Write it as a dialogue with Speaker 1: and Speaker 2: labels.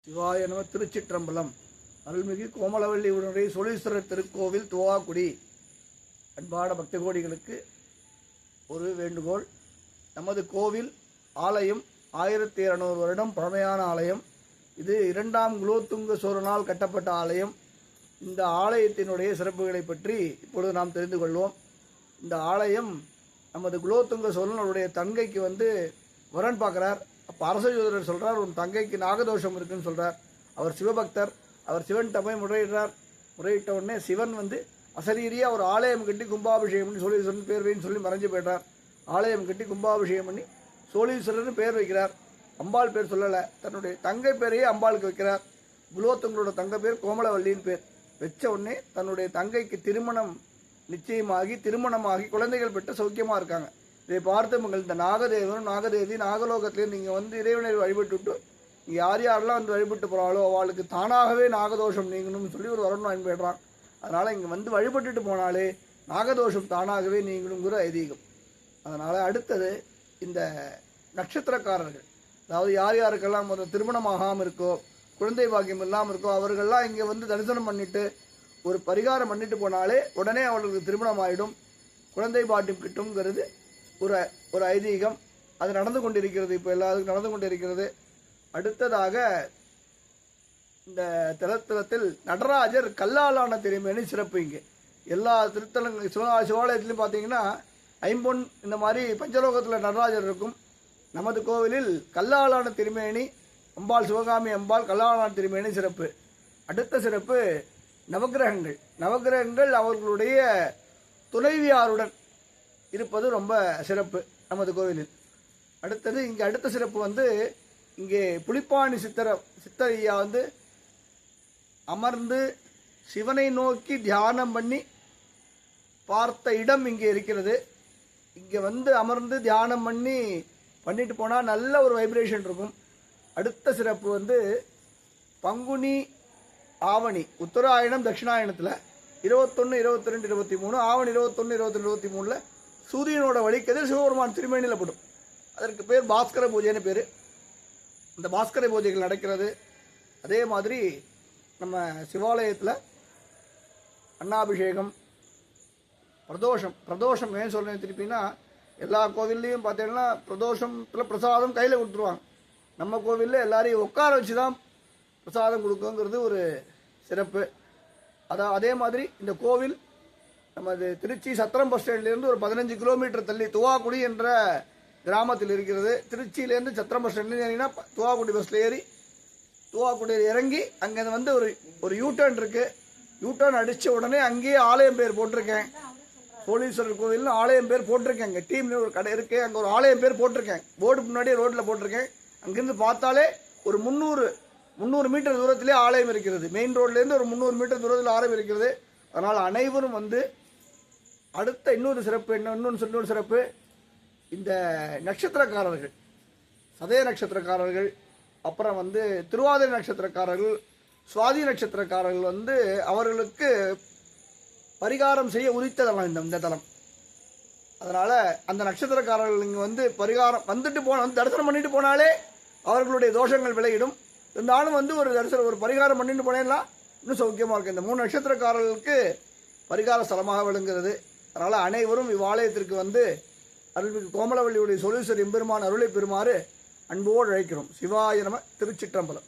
Speaker 1: சிவாய நம. திருச்சிற்றம்பலம். அருள்மிகு கோமலவள்ளி உடனுடைய சோழீஸ்வரர் திருக்கோவில் துவாக்குடி. அன்பான பக்த கோடிகளுக்கு ஒரு வேண்டுகோள். நமது கோவில் ஆலயம் 1200 வருடம் பழமையான ஆலயம். இது 2ஆம் குலோத்துங்க சோழனால் கட்டப்பட்ட ஆலயம். இந்த ஆலயத்தினுடைய சிறப்புகளை பற்றி இப்பொழுது நாம் தெரிந்து கொள்வோம். இந்த ஆலயம் நமது குலோத்துங்க சோழனுடைய தங்கைக்கு வரன் பார்க்குறார். அப்போ அரச ஜோதிடர் சொல்கிறார், உன் தங்கைக்கு நாகதோஷம் இருக்குன்னு சொல்கிறார். அவர் சிவபக்தர். அவர் சிவன்கிட்ட போய் முறையிடுறார். முறையிட்ட உடனே சிவன் அசரீரியாக ஒரு ஆலயம் கட்டி கும்பாபிஷேகம் பண்ணி சோழீஸ்வரன் பேர் வைன்னு சொல்லி மறைஞ்சு போய்ட்டார். ஆலயம் கட்டி கும்பாபிஷேகம் பண்ணி சோழீஸ்வரர்னு பேர் வைக்கிறார். அம்பாள் பேர் சொல்லலை, தன்னுடைய தங்கை பேரையே அம்பாளுக்கு வைக்கிறார். குலோத்துங்களோட தங்கை பேர் கோமலவல்லின்னு பேர் வச்ச உடனே தன்னுடைய தங்கைக்கு திருமணமாகி குழந்தைகள் பெற்று சௌக்கியமாக இருக்காங்க. இதை பார்த்து இந்த நாகதேவனும் நாகதேவி நாகலோகத்திலேருந்து நீங்கள் இறைவனை வழிபட்டு யார் யாரெல்லாம் வழிபட்டு போகிறாளோ அவளுக்கு தானாகவே நாகதோஷம் நீங்கணும்னு சொல்லி ஒரு வரணும் அனுப்பிடுறான். அதனால் இங்கே வழிபட்டுட்டு போனாலே நாகதோஷம் தானாகவே நீங்கணுங்கிற ஐதீகம். அதனால் அடுத்தது இந்த நட்சத்திரக்காரர்கள், அதாவது யார் யாருக்கெல்லாம் திருமணமாகாமல் இருக்கோ, குழந்தை பாக்கியம் இல்லாமல் இருக்கோ, அவர்கள்லாம் இங்கே தரிசனம் பண்ணிட்டு ஒரு பரிகாரம் பண்ணிட்டு போனாலே உடனே அவர்களுக்கு திருமணம் ஆகிடும், குழந்தை பாக்கியம் கிட்டும்ங்கிறது ஒரு ஐதீகம். அது நடந்து கொண்டிருக்கிறது, இப்போ எல்லாருக்கும் நடந்து கொண்டிருக்கிறது. அடுத்ததாக இந்த தலத்தில் நடராஜர் கல்லாலான திருமேனி சிறப்பு. இங்கே எல்லா திருத்தலங்கள் சிவாலயத்திலையும் பார்த்தீங்கன்னா ஐம்பொன் இந்த மாதிரி பஞ்சலோகத்தில் நடராஜர் இருக்கும். நமது கோவிலில் கல்லாலான திருமேனி அம்பாள், சிவகாமி அம்பாள் கல்லாலான திருமேனி சிறப்பு. அடுத்த சிறப்பு நவகிரகங்கள் அவர்களுடைய துணைவியாருடன் இருப்பது ரொம்ப சிறப்பு நமது கோவிலில். அடுத்தது இங்கே அடுத்த சிறப்பு இங்கே புலிப்பாணி சித்தரையா அமர்ந்து சிவனை நோக்கி தியானம் பண்ணி பார்த்த இடம் இங்கே இருக்கிறது. இங்கே அமர்ந்து தியானம் பண்ணிட்டு போனால் நல்ல ஒரு வைப்ரேஷன் இருக்கும். அடுத்த சிறப்பு பங்குனி ஆவணி உத்தராயணம் தட்சிணாயணத்தில் 21, 22, 23 ஆவணி 21, 22, 23 சூரியனோட வழிக்கதிர் சிவபெருமான் திருமேனியில் படும். அதற்கு பேர் பாஸ்கர பூஜைன்னு பேர். இந்த பாஸ்கர பூஜைகள் நடக்கிறது. அதே மாதிரி நம்ம சிவாலயத்தில் அன்னாபிஷேகம், பிரதோஷம் ஏன் சொல்கிறேன் திருப்பின்னா, எல்லா கோவில்லையும் பார்த்தீங்கன்னா பிரதோஷத்தில் பிரசாதம் கையில் கொடுத்துருவாங்க. நம்ம கோவிலில் எல்லாரையும் உட்கார வச்சு தான் பிரசாதம் கொடுக்குங்கிறது ஒரு சிறப்பு. அதே மாதிரி இந்த கோவில் நமது திருச்சி சத்திரம் பஸ் ஸ்டாண்ட்லேருந்து ஒரு 15 கிலோமீட்டர் தள்ளி துவாக்குடி என்ற கிராமத்தில் இருக்கிறது. திருச்சியிலேருந்து சத்திரம் பஸ் ஸ்டாண்ட்லேருந்து துவாக்குடி பஸ்ஸில் ஏறி துவாக்குடியில் இறங்கி அங்கே ஒரு யூட்டர்ன் இருக்குது. யூட்டர்ன் அடித்த உடனே அங்கேயே ஆலயம் பேர் போட்டிருக்கேன். சோழீஸ்வரர் கோவில்னு ஆலயம் பேர் போட்டிருக்கேன். அங்கே டீம்னு ஒரு கடை இருக்குது, அங்கே ஒரு ஆலயம் பேர் போட்டிருக்கேன். போர்டு முன்னாடியே ரோட்டில் போட்டிருக்கேன். அங்கேருந்து பார்த்தாலே ஒரு 300 மீட்டர் தூரத்திலே ஆலயம் இருக்கிறது. மெயின் ரோட்லேருந்து ஒரு 300 மீட்டர் தூரத்தில் ஆலயம் இருக்கிறது. அதனால் அனைவரும் அடுத்த இன்னொரு சிறப்பு இந்த நட்சத்திரக்காரர்கள், சதய நட்சத்திரக்காரர்கள், அப்புறம் திருவாதிரை நட்சத்திரக்காரர்கள், சுவாதி நட்சத்திரக்காரர்கள் அவர்களுக்கு பரிகாரம் செய்ய உரித்ததெல்லாம் இந்த தலம். அதனால் அந்த நட்சத்திரக்காரர்கள் இங்கே பரிகாரம் தரிசனம் பண்ணிட்டு போனாலே அவர்களுடைய தோஷங்கள் விலகிடும். இருந்தாலும் ஒரு பரிகாரம் பண்ணிட்டு போனேன்னா இன்னும் சௌக்கியமாக இருக்குது. இந்த 3 நட்சத்திரக்காரர்களுக்கு பரிகார ஸ்தலமாக விளங்குகிறது. அதனால் அனைவரும் இவ்வாலயத்திற்கு அருள்மிகு கோமலவள்ளியுடைய சோழீஸ்வரர் எம்பெருமான் அருளை பெறுமாறு அன்போடு அழைக்கிறோம். சிவாய நம. திருச்சிற்றம்பலம்.